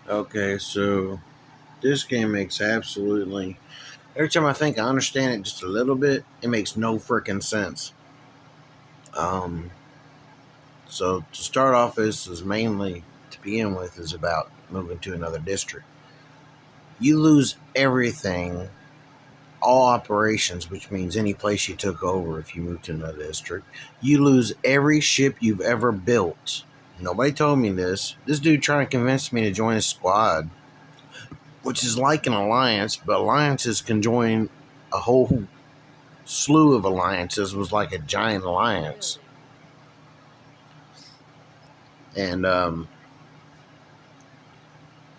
Okay, so this game makes absolutely. Every time I think I understand it just a little bit, it makes no freaking sense. Um, so to start off, this is mainly to begin with is about moving to another district. You lose everything, all operations, which means any place you took over if you move to another district. You lose every ship you've ever built. Nobody told me this. This dude trying to convince me to join his squad, which is like an alliance, but alliances can join a whole slew of alliances. Was like a giant alliance, and the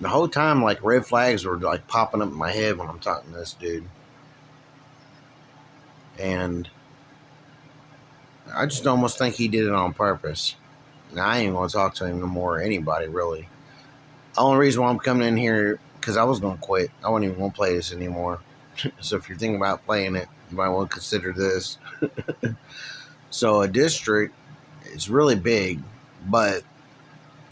whole time, like red flags were like popping up in my head when I'm talking to this dude, and I just almost think he did it on purpose. Now I ain't gonna talk to him no more or anybody really. The only reason why I'm coming in here because I was gonna quit. I wasn't even gonna play this anymore. So if you're thinking about playing it, you might want to consider this. So a district is really big, but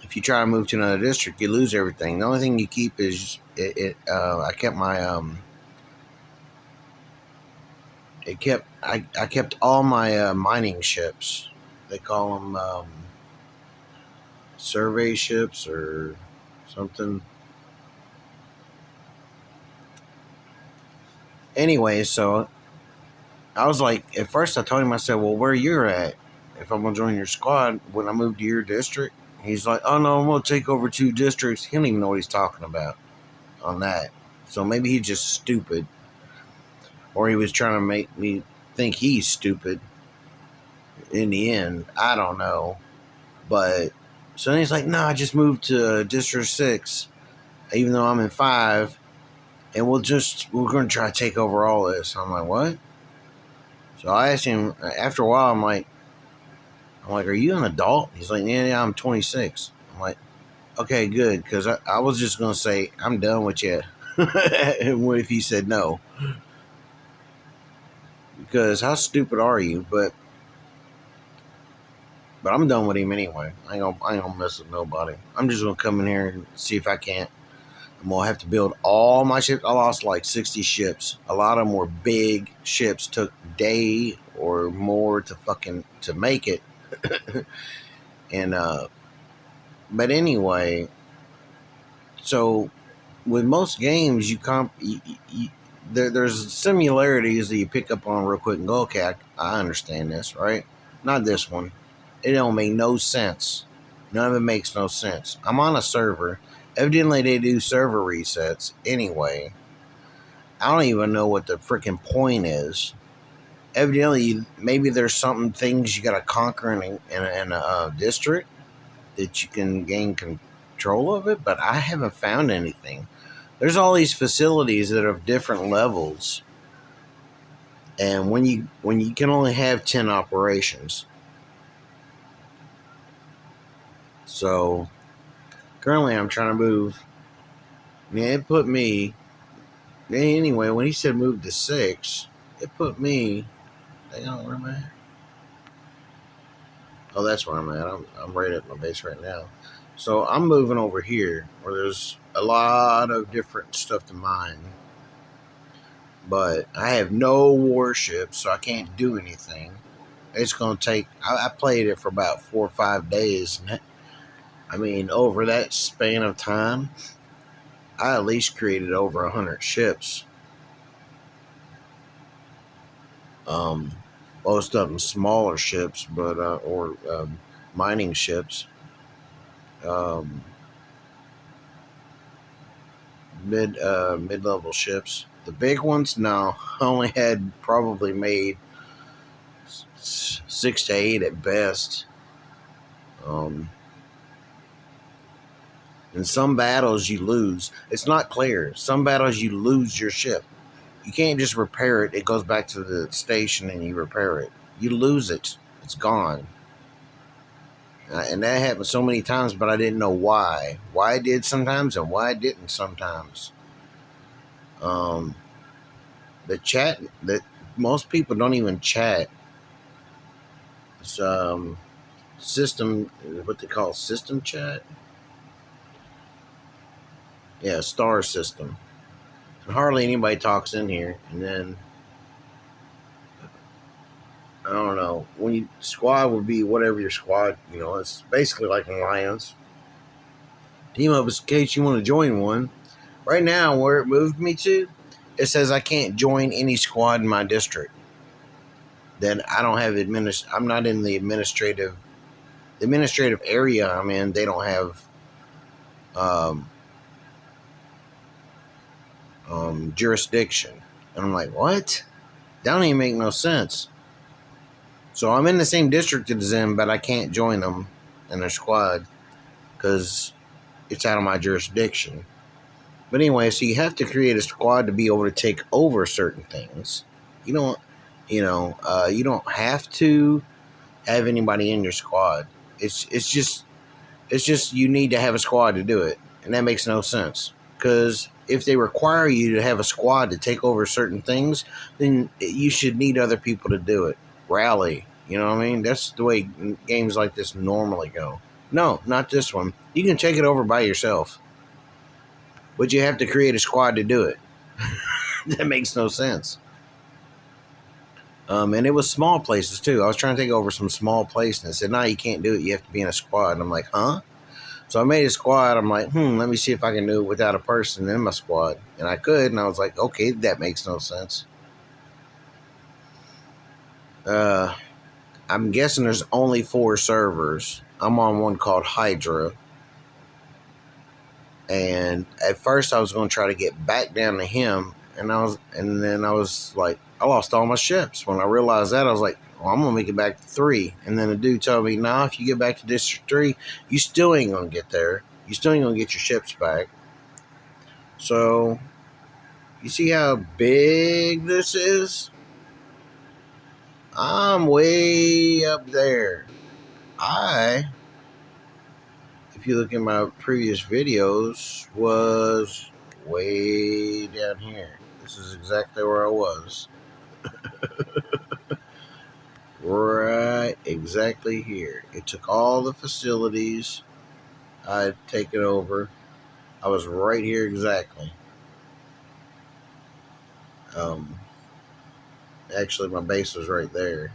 if you try to move to another district, you lose everything. The only thing you keep is it. I kept my I kept all my mining ships. They call them survey ships or something. Anyway, so I was like, at first I told him, I said, well, where you're at, if I'm gonna join your squad when I move to your district. He's like, oh no, I'm gonna take over two districts. He don't even know what he's talking about on that. So maybe he's just stupid, or he was trying to make me think he's stupid. In the end, I don't know. But so then he's like, no, I just moved to District 6, even though I'm in 5, and we're going to try to take over all this. I'm like, what? So I asked him, after a while, I'm like, are you an adult? He's like, yeah, I'm 26. I'm like, okay, good, because I was just going to say, I'm done with you. What if he said no? Because how stupid are you? But I'm done with him anyway. I ain't gonna mess with nobody. I'm just gonna come in here and see if I can't. I'm gonna have to build all my ships. I lost like 60 ships. A lot of them were big ships. Took a day or more to make it. And but anyway, so with most games, there's similarities that you pick up on real quick and go, okay, I understand this, right? Not this one. It don't make no sense. None of it makes no sense. I'm on a server. Evidently, they do server resets anyway. I don't even know what the freaking point is. Evidently, maybe there's something things you got to conquer in a district that you can gain control of it, but I haven't found anything. There's all these facilities that are of different levels, and when you can only have 10 operations, so currently I'm trying to move. Man, it put me anyway. When he said move to 6, it put me. Hang on, where am I? Oh, that's where I'm at. I'm right at my base right now. So I'm moving over here where there's a lot of different stuff to mine. But I have no warships, so I can't do anything. It's going to take. I played it for about 4 or 5 days. I mean, over that span of time, I at least created over 100 ships. Um, Most of them smaller ships, but or mining ships. Um, mid level ships. The big ones, no, I only had probably made 6 to 8 at best. Um, in some battles, you lose. It's not clear. Some battles, you lose your ship. You can't just repair it. It goes back to the station and you repair it. You lose it. It's gone. And that happened so many times, but I didn't know why. Why I did sometimes and why I didn't sometimes. Um, the chat that most people don't even chat. It's system, what they call system chat. Yeah, star system. And hardly anybody talks in here. And then I don't know. When you squad would be whatever your squad, it's basically like an alliance. Team up in case you want to join one. Right now, where it moved me to, it says I can't join any squad in my district. Then I don't have I'm not in the administrative area I'm in. They don't have um, jurisdiction, and I'm like, what? That don't even make no sense. So I'm in the same district as them, but I can't join them in their squad because it's out of my jurisdiction. But anyway, so you have to create a squad to be able to take over certain things. You don't, you don't have to have anybody in your squad. It's just you need to have a squad to do it, and that makes no sense. Because if they require you to have a squad to take over certain things, then you should need other people to do it. Rally, you know what I mean? That's the way games like this normally go. No, not this one. You can take it over by yourself, but you have to create a squad to do it. That makes no sense. And it was small places too. I was trying to take over some small place, and they said, "No, you can't do it. You have to be in a squad." And I'm like, "Huh?" So I made a squad. I'm like, let me see if I can do it without a person in my squad. And I could, and I was like, okay, that makes no sense. I'm guessing there's only 4 servers. I'm on one called Hydra. And at first I was going to try to get back down to him, and then I was like, I lost all my ships. When I realized that, I was like, well, I'm gonna make it back to 3. And then the dude told me, nah, if you get back to District 3, you still ain't gonna get there. You still ain't gonna get your ships back. So you see how big this is? I'm way up there. If you look at my previous videos, was way down here. This is exactly where I was. Right, exactly here. It took all the facilities I'd taken over. I was right here exactly. Actually, my base was right there,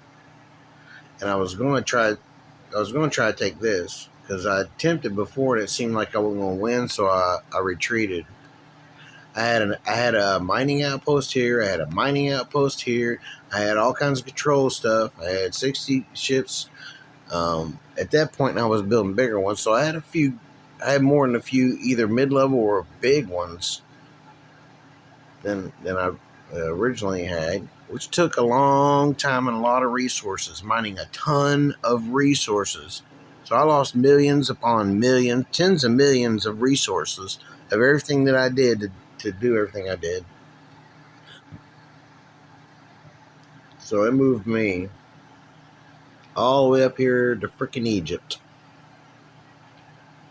and I was going to try to take this because I attempted before and it seemed like I wasn't going to win, so I retreated. I had a mining outpost here. I had a mining outpost here. I had all kinds of control stuff. I had 60 ships. At that point, I was building bigger ones, so I had a few. I had more than a few, either mid-level or big ones than I originally had, which took a long time and a lot of resources, mining a ton of resources. So I lost millions upon millions, tens of millions of resources of everything that I did to do everything I did. So it moved me all the way up here to freaking Egypt.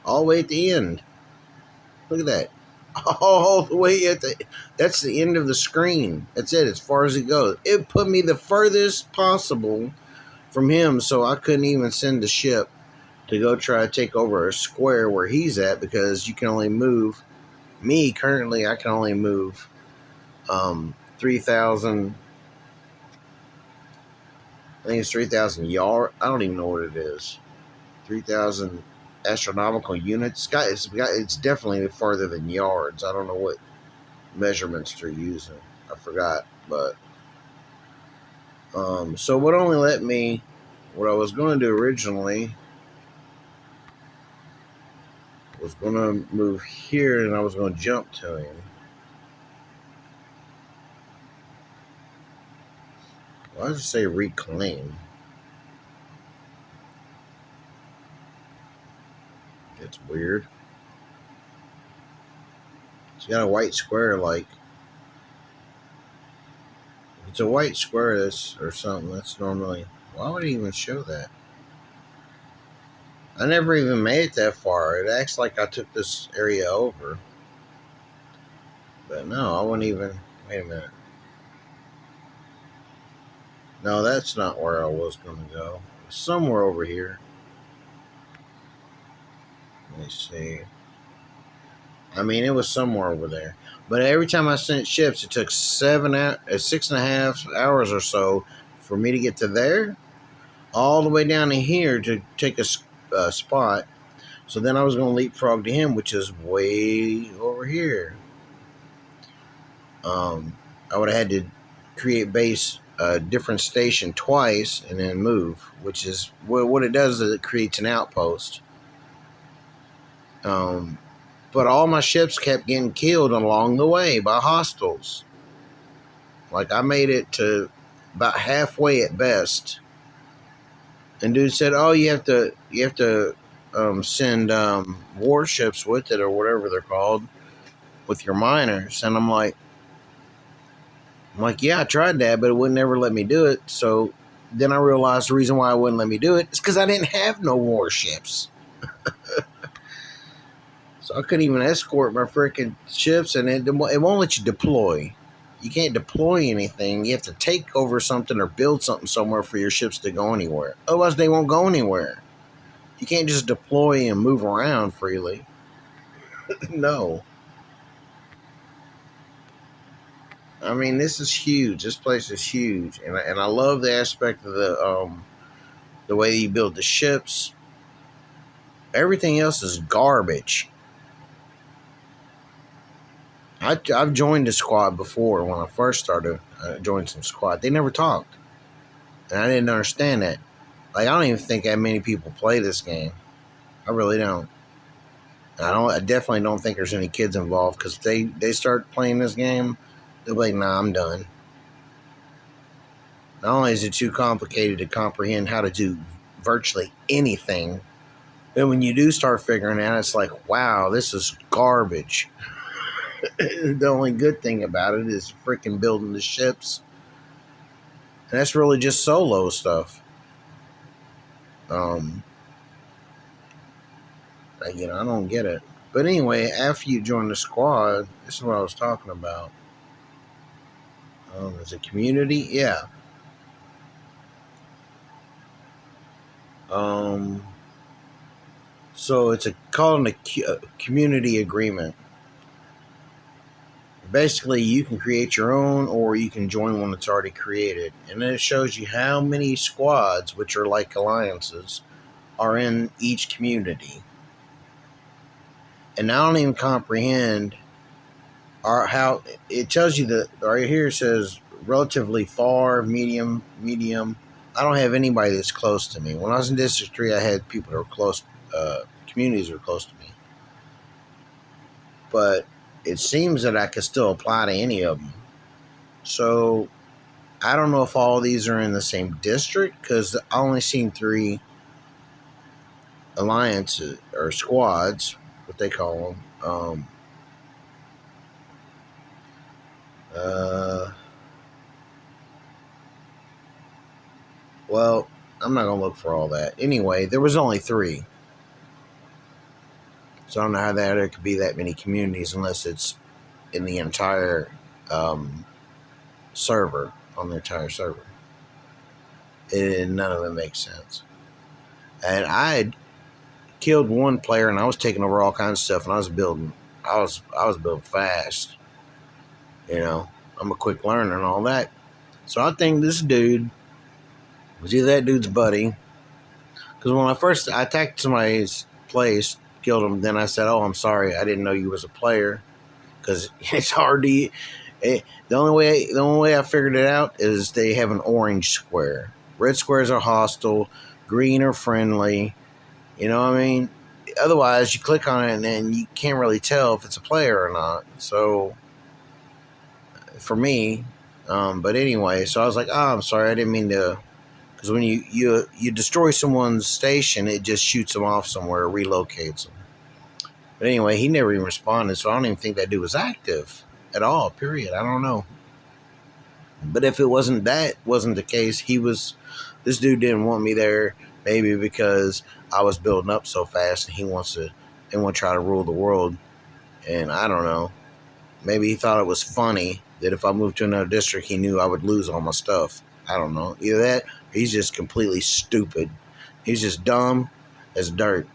All the way at the end. Look at that. All the way that's the end of the screen. That's it, as far as it goes. It put me the furthest possible from him, so I couldn't even send a ship to go try to take over a square where he's at, because you can only move, me currently, I can only move 3,000, I think it's 3,000 yard, I don't even know what it is, 3,000 astronomical units. It's definitely farther than yards. I don't know what measurements they're using. I forgot, but so what only let me, what I was going to do originally was going to move here, and I was going to jump to him. Why does it say reclaim? It's weird. It's got a white square, like it's a white square that's or something. That's normally, why would it even show that? I never even made it that far. It acts like I took this area over. But no, I wouldn't even, wait a minute. No, that's not where I was going to go. Somewhere over here. Let me see. I mean, it was somewhere over there. But every time I sent ships, it took 6.5 hours or so for me to get to there, all the way down to here to take a spot. So then I was going to leapfrog to him, which is way over here. I would have had to create base a different station twice and then move, which is what it does is it creates an outpost. But all my ships kept getting killed along the way by hostiles. Like I made it to about halfway at best, and dude said, "Oh, you have to send warships with it or whatever they're called with your miners." And I'm like, yeah, I tried that, but it would never let me do it. So then I realized the reason why it wouldn't let me do it is because I didn't have no warships. So I couldn't even escort my freaking ships, and it won't let you deploy. You can't deploy anything. You have to take over something or build something somewhere for your ships to go anywhere. Otherwise, they won't go anywhere. You can't just deploy and move around freely. No. I mean, this is huge. This place is huge, and I love the aspect of the way you build the ships. Everything else is garbage. I've joined a squad before when I first started. I joined some squad. They never talked, and I didn't understand that. Like I don't even think that many people play this game. I really don't. I definitely don't think there's any kids involved because they start playing this game, they'll be like, nah, I'm done. Not only is it too complicated to comprehend how to do virtually anything, but when you do start figuring it out, it's like, wow, this is garbage. The only good thing about it is freaking building the ships. And that's really just solo stuff. I don't get it. But anyway, after you join the squad, this is what I was talking about. Is it community? Yeah. So it's called a community agreement. Basically, you can create your own or you can join one that's already created. And then it shows you how many squads, which are like alliances, are in each community. And I don't even comprehend how it tells you that right here it says relatively far, medium. I don't have anybody that's close to me. When I was in District 3, I had people that were close, communities that were close to me. But it seems that I could still apply to any of them. So I don't know if all these are in the same district because I only seen 3 alliances or squads, what they call them. Well, I'm not going to look for all that. Anyway, there was only 3. So I don't know how there could be that many communities unless it's in the entire server, on the entire server. None of it makes sense. And I had killed one player and I was taking over all kinds of stuff and I was building fast. I'm a quick learner and all that. So I think this dude was either that dude's buddy. Because when I attacked somebody's place, killed him, then I said, "Oh, I'm sorry, I didn't know you was a player." Because it's hard to. The only way I figured it out is they have an orange square. Red squares are hostile, green are friendly. You know what I mean? Otherwise, you click on it and then you can't really tell if it's a player or not. So, for me, but anyway, so I was like, "Oh, I'm sorry, I didn't mean to." Because when you destroy someone's station, it just shoots them off somewhere, relocates them. But anyway, he never even responded, so I don't even think that dude was active at all, period. I don't know. But if it wasn't the case, this dude didn't want me there, maybe because I was building up so fast and he wants to try to rule the world. And I don't know. Maybe he thought it was funny that if I moved to another district, he knew I would lose all my stuff. I don't know. Either that, or he's just completely stupid. He's just dumb as dirt.